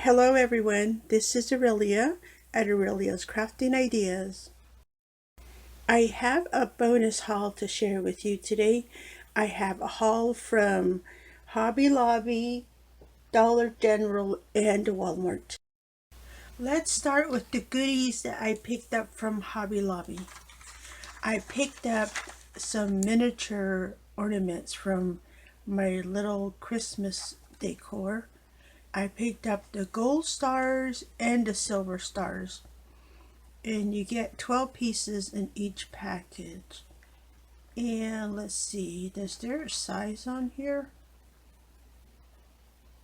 Hello everyone, this is Aurelia at Aurelia's Crafting Ideas. I have a bonus haul to share with you today. I have a haul from Hobby Lobby, Dollar General, and Walmart. Let's start with the goodies that I picked up from Hobby Lobby. I picked up some miniature ornaments from my little Christmas decor. I picked up the gold stars and the silver stars. And you get 12 pieces in each package. And let's see, is there a size on here?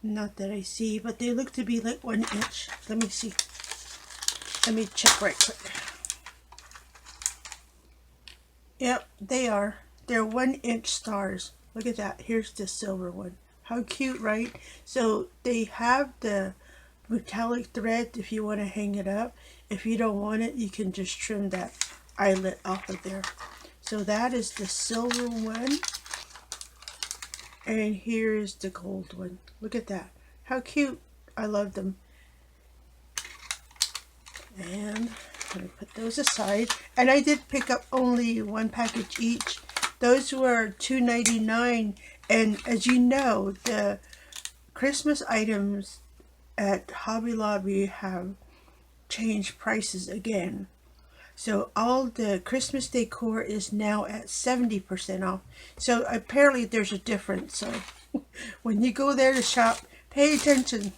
Not that I see, but they look to be like 1 inch. Let me see. Let me check right quick. Yep, they are. They're 1 inch stars. Look at that. Here's the silver one. How cute, right? So they have the metallic thread if you want to hang it up. If you don't want it, you can just trim that eyelet off of there. So that is the silver one. And here's the gold one. Look at that. How cute. I love them. And I'm going to put those aside. And I did pick up only one package each. Those were $2.99. And as you know, the Christmas items at Hobby Lobby have changed prices again. So all the Christmas decor is now at 70% off. So apparently there's a difference. So when you go there to shop, pay attention.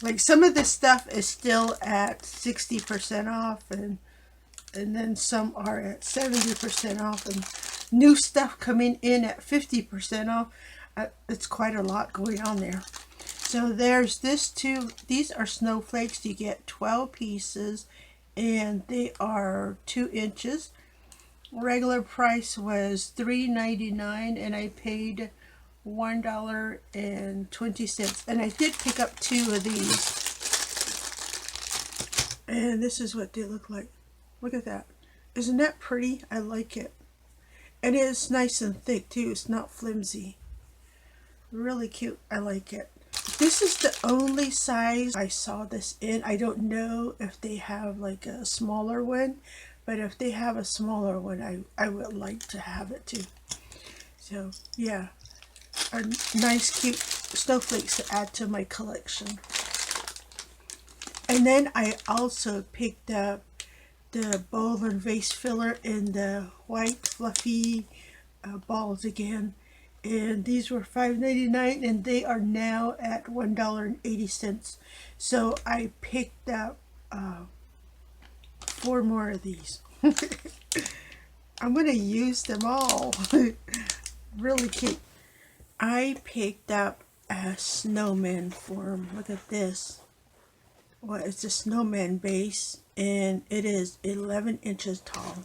Like some of this stuff is still at 60% off, and then some are at 70% off, and new stuff coming in at 50% off. It's quite a lot going on there. So there's this too. These are snowflakes. You get 12 pieces and they are 2 inches. Regular price was $3.99 and I paid $1.20. And I did pick up 2 of these. And this is what they look like. Look at that. Isn't that pretty? I like it. And it is nice and thick too. It's not flimsy. Really cute. I like it. This is the only size I saw this in. I don't know if they have like a smaller one, but if they have a smaller one, I would like to have it too. So yeah, a nice cute snowflakes to add to my collection. And then I also picked up the bowl and vase filler in the white fluffy balls again. And these were $5.99 and they are now at $1.80. So I picked up 4 more of these. I'm going to use them all. Really cute. I picked up a snowman form. Look at this. Well, it's a snowman base and it is 11 inches tall.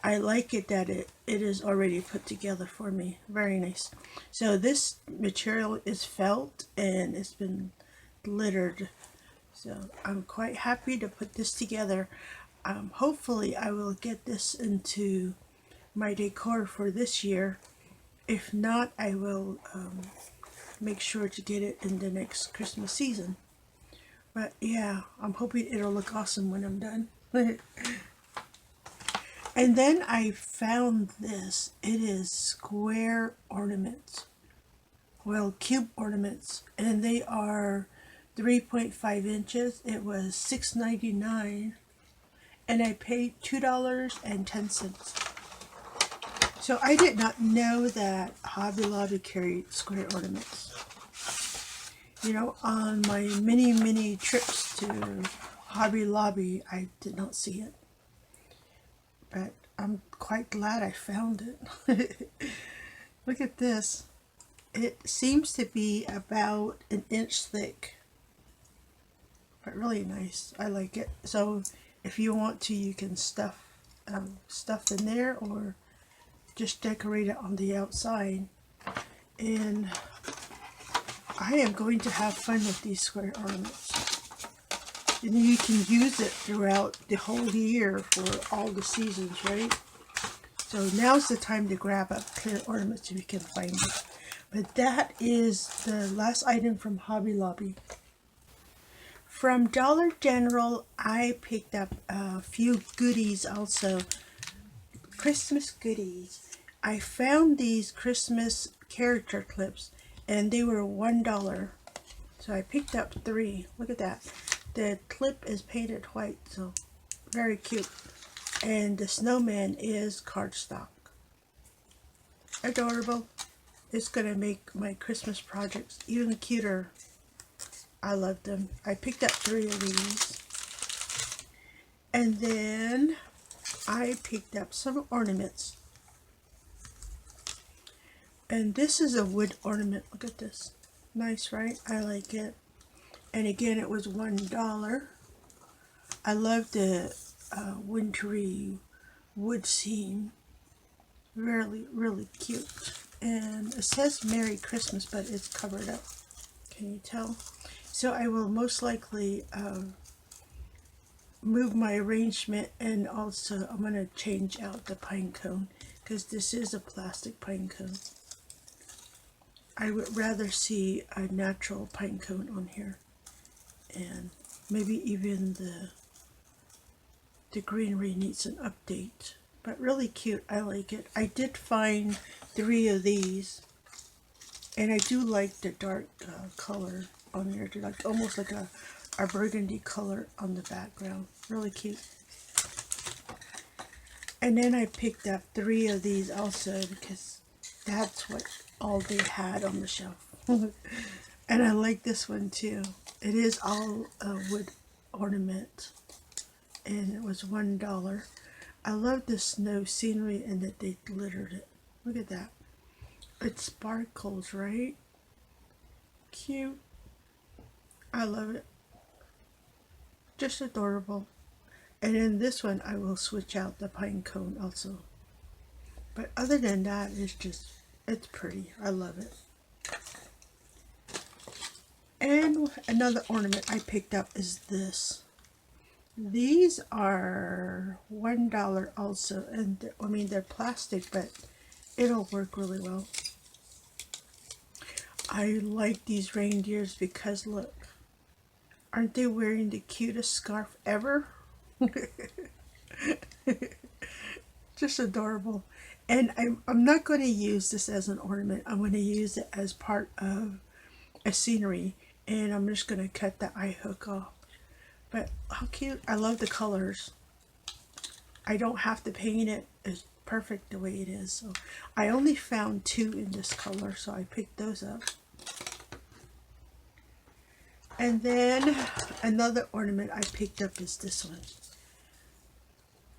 I like it that it is already put together for me. Very nice. So this material is felt and it's been glittered. So I'm quite happy to put this together. Hopefully I will get this into my decor for this year. If not, I will make sure to get it in the next Christmas season. But yeah, I'm hoping it'll look awesome when I'm done. And then I found this. It is square ornaments. Well, cube ornaments. And they are 3.5 inches. It was $6.99. And I paid $2.10. So I did not know that Hobby Lobby carried square ornaments. You know, on my many trips to Hobby Lobby, I did not see it. But I'm quite glad I found it. Look at this. It seems to be about 1 inch thick. But really nice. I like it. So if you want to, you can stuff stuff in there or just decorate it on the outside. And I am going to have fun with these square ornaments. And you can use it throughout the whole year for all the seasons, right? So now's the time to grab up clear ornaments if you can find it. But that is the last item from Hobby Lobby. From Dollar General, I picked up a few goodies also. Christmas goodies. I found these Christmas character clips and they were $1. So I picked up 3. Look at that. The clip is painted white, so very cute. And the snowman is cardstock. Adorable. It's going to make my Christmas projects even cuter. I love them. I picked up 3 of these. And then I picked up some ornaments. And this is a wood ornament. Look at this. Nice, right? I like it. And again, it was $1. I love the wintry wood scene. Really, really cute. And it says Merry Christmas, but it's covered up. Can you tell? So I will most likely move my arrangement, and also I'm going to change out the pine cone because this is a plastic pine cone. I would rather see a natural pine cone on here, and maybe even the greenery needs an update, but really cute. I like it. I did find 3 of these, and I do like the dark color on there, like almost like a burgundy color on the background. Really cute. And then I picked up 3 of these also because that's what all they had on the shelf. And I like this one too. It is all wood ornament, and it was $1. I love the snow scenery and that they glittered it. Look at that. It sparkles, right? Cute. I love it. Just adorable. And in this one, I will switch out the pine cone also. But other than that, it's pretty. I love it. And another ornament I picked up is this. These are $1 also. And I mean, they're plastic, but it'll work really well. I like these reindeers because look, aren't they wearing the cutest scarf ever? Just adorable. And I'm not going to use this as an ornament. I'm going to use it as part of a scenery, and I'm just going to cut the eye hook off. But how cute. I love the colors. I don't have to paint it. It's perfect the way it is. So I only found 2 in this color, so I picked those up. And then another ornament I picked up is this one.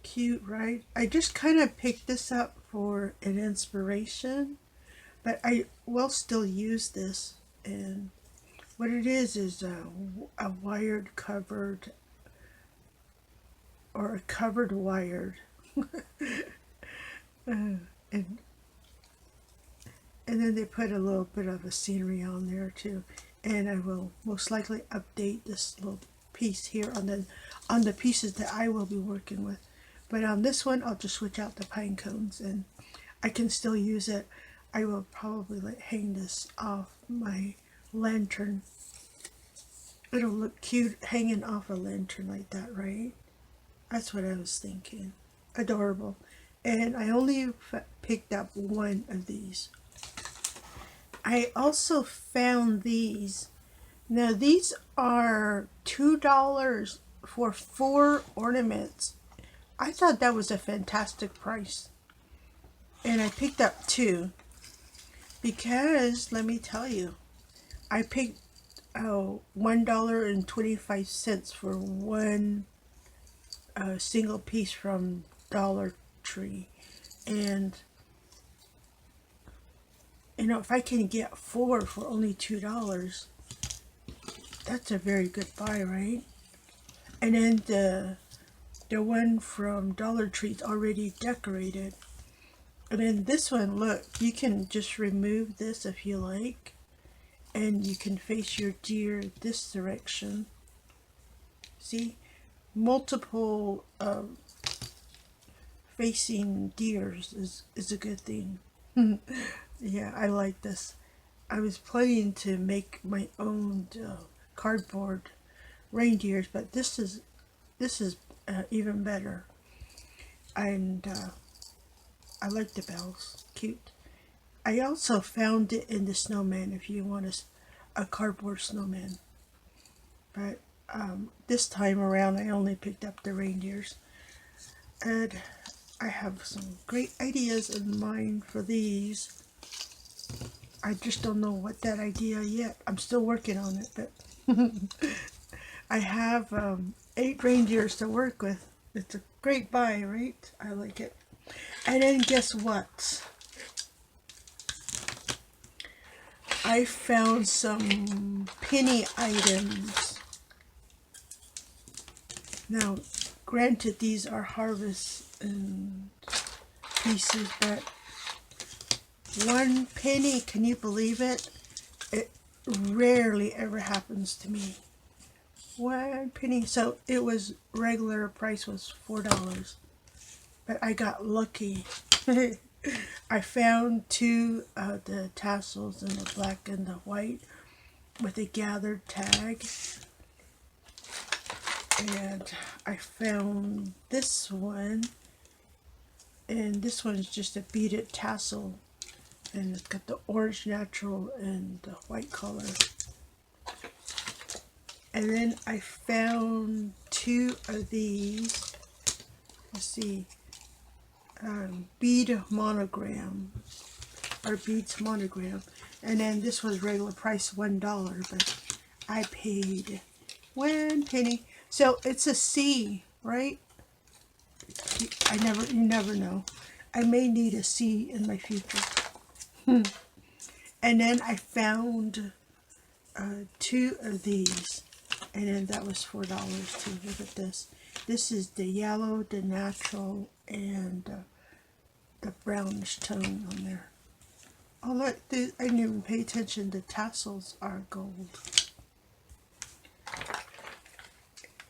Cute, right? I just kind of picked this up for an inspiration, but I will still use this. And what it is a wired covered, or a covered wired. And then they put a little bit of a scenery on there too. And I will most likely update this little piece here on the pieces that I will be working with. But on this one, I'll just switch out the pine cones, and I can still use it. I will probably hang this off my lantern. It'll look cute hanging off a lantern like that, right? That's what I was thinking. Adorable. And I only picked up 1 of these. I also found these. Now these are $2 for 4 ornaments. I thought that was a fantastic price. And I picked up 2 because, let me tell you, I picked $1.25 for 1 single piece from Dollar Tree. And you know, if I can get 4 for only $2, that's a very good buy, right? And then the one from Dollar Tree is already decorated. And then this one, look, you can just remove this if you like, and you can face your deer this direction. See, multiple facing deers is a good thing. Yeah, I like this. I was planning to make my own cardboard reindeers, but this is even better. And I like the bells, cute. I also found it in the snowman if you want a cardboard snowman. But this time around I only picked up the reindeers. And I have some great ideas in mind for these. I just don't know what that idea yet. I'm still working on it, but I have 8 reindeers to work with. It's a great buy, right? I like it. And then guess what? I found some penny items. Now, granted, these are harvest and pieces, but 1 penny, can you believe it? It rarely ever happens to me. 1 penny. So it was regular price was $4, but I got lucky. I found 2 of the tassels in the black and the white with a gathered tag, and I found this one, and this one is just a beaded tassel, and it's got the orange natural and the white color. And then I found 2 of these, let's see, bead monogram, or beads monogram. And then this was regular price $1, but I paid 1 penny. So it's a C, right? You never know. I may need a C in my future. And then I found 2 of these, and then that was $4 too. Look at this. This is the yellow, the natural, and the brownish tone on there. Oh look, I didn't even pay attention. The tassels are gold.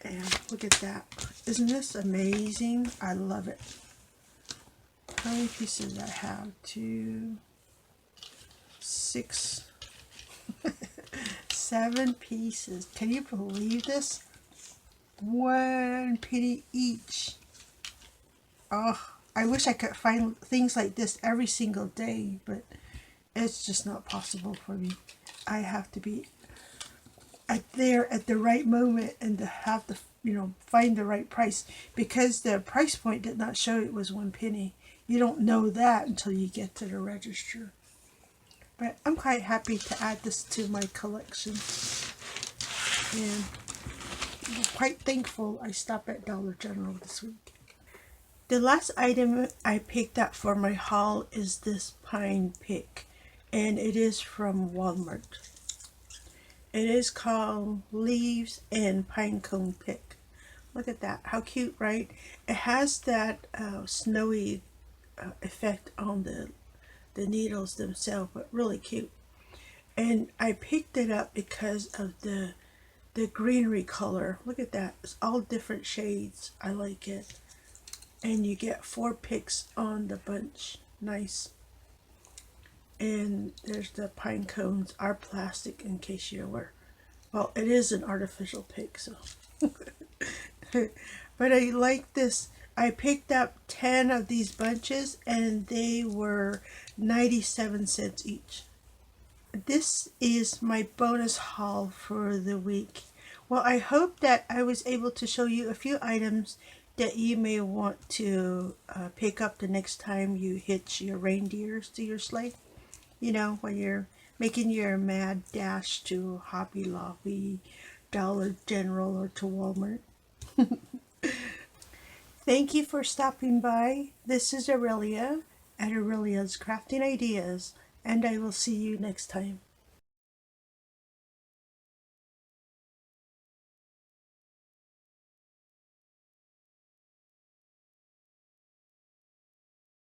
And look at that. Isn't this amazing? I love it. How many pieces I have? 2, 6, 7 pieces. Can you believe this? 1 penny each. Oh, I wish I could find things like this every single day, but it's just not possible for me. I have to be there at the right moment and to have to, find the right price, because the price point did not show it was 1 penny. You don't know that until you get to the register. But I'm quite happy to add this to my collection, and I'm quite thankful I stopped at Dollar General this week. The last item I picked up for my haul is this pine pick, and it is from Walmart. It is called Leaves and Pine Cone Pick. Look at that. How cute, right? It has that snowy effect on the needles themselves, but really cute. And I picked it up because of the greenery color. Look at that. It's all different shades. I like it. And you get 4 picks on the bunch. Nice. And there's the pine cones are plastic, in case you're aware. Well, it is an artificial pick, so. But I like this. I picked up 10 of these bunches, and they were 97 cents each. This is my bonus haul for the week. Well, I hope that I was able to show you a few items that you may want to pick up the next time you hitch your reindeers to your sleigh. When you're making your mad dash to Hobby Lobby, Dollar General, or to Walmart. Thank you for stopping by. This is Aurelia at Aurelia's Crafting Ideas, and I will see you next time.